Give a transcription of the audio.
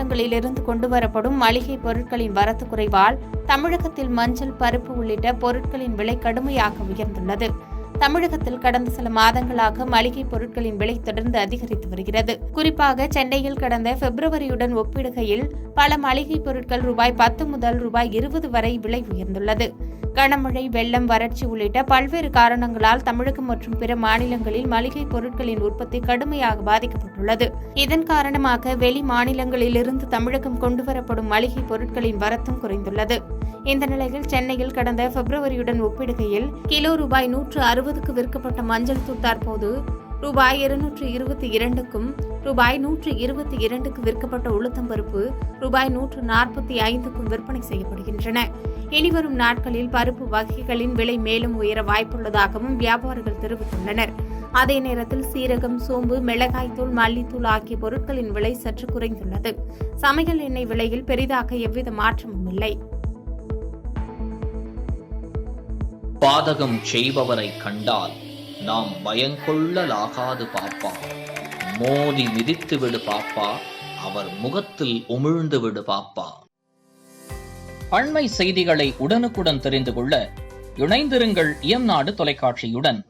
மாநிலங்களிலிருந்து கொண்டுவரப்படும் மளிகை பொருட்களின் வரத்து குறைவால் தமிழகத்தில் மஞ்சள், பருப்பு உள்ளிட்ட பொருட்களின் விலை கடுமையாக உயர்ந்துள்ளது. தமிழகத்தில் கடந்த சில மாதங்களாக மளிகை பொருட்களின் விலை தொடர்ந்து அதிகரித்து வருகிறது. குறிப்பாக சென்னையில் கடந்த பிப்ரவரியுடன் ஒப்பிடுகையில் பல மளிகை பொருட்கள் ரூபாய் 10 முதல் ரூபாய் 20 வரை விலை உயர்ந்துள்ளது. கனமழை, வெள்ளம், வறட்சி உள்ளிட்ட பல்வேறு காரணங்களால் தமிழகம் மற்றும் பிற மாநிலங்களில் மளிகை பொருட்களின் உற்பத்தி கடுமையாக பாதிக்கப்பட்டுள்ளது. இதன் காரணமாக வெளி மாநிலங்களிலிருந்து தமிழகம் கொண்டுவரப்படும் மளிகை பொருட்களின் வரத்தும் குறைந்துள்ளது. இந்த நிலையில் சென்னையில் கடந்த பிப்ரவரியுடன் ஒப்பிடுகையில் கிலோ ரூபாய் 160க்கு விற்கப்பட்ட மஞ்சள் தூள் தற்போது ரூபாய் 222க்கும், ரூபாய் 122க்கு விற்கப்பட்ட உளுத்தம்பருப்பு ரூபாய் 145க்கும் விற்பனை செய்யப்படுகின்றன. இனிவரும் நாட்களில் பருப்பு வகைகளின் விலை மேலும் உயர வாய்ப்புள்ளதாகவும் வியாபாரிகள் தெரிவித்துள்ளனர். அதே நேரத்தில் சீரகம், சோம்பு, மிளகாய்த்தூள், மல்லித்தூள் ஆகிய பொருட்களின் விலை சற்று குறைந்துள்ளது. சமையல் எண்ணெய் விலையில் பெரிதாக எவ்வித மாற்றமும் இல்லை. பாதகம் செய்பவரை கண்டால் நாம் பயங்கொள்ளலாகாது பாப்பா. மோதி மிதித்து விடு பாப்பா, அவர் முகத்தில் உமிழ்ந்து விடு பாப்பா. அண்மை செய்திகளை உடனுக்குடன் தெரிந்து கொள்ள இணைந்திருங்கள் இயம்நாடு தொலைக்காட்சியுடன்.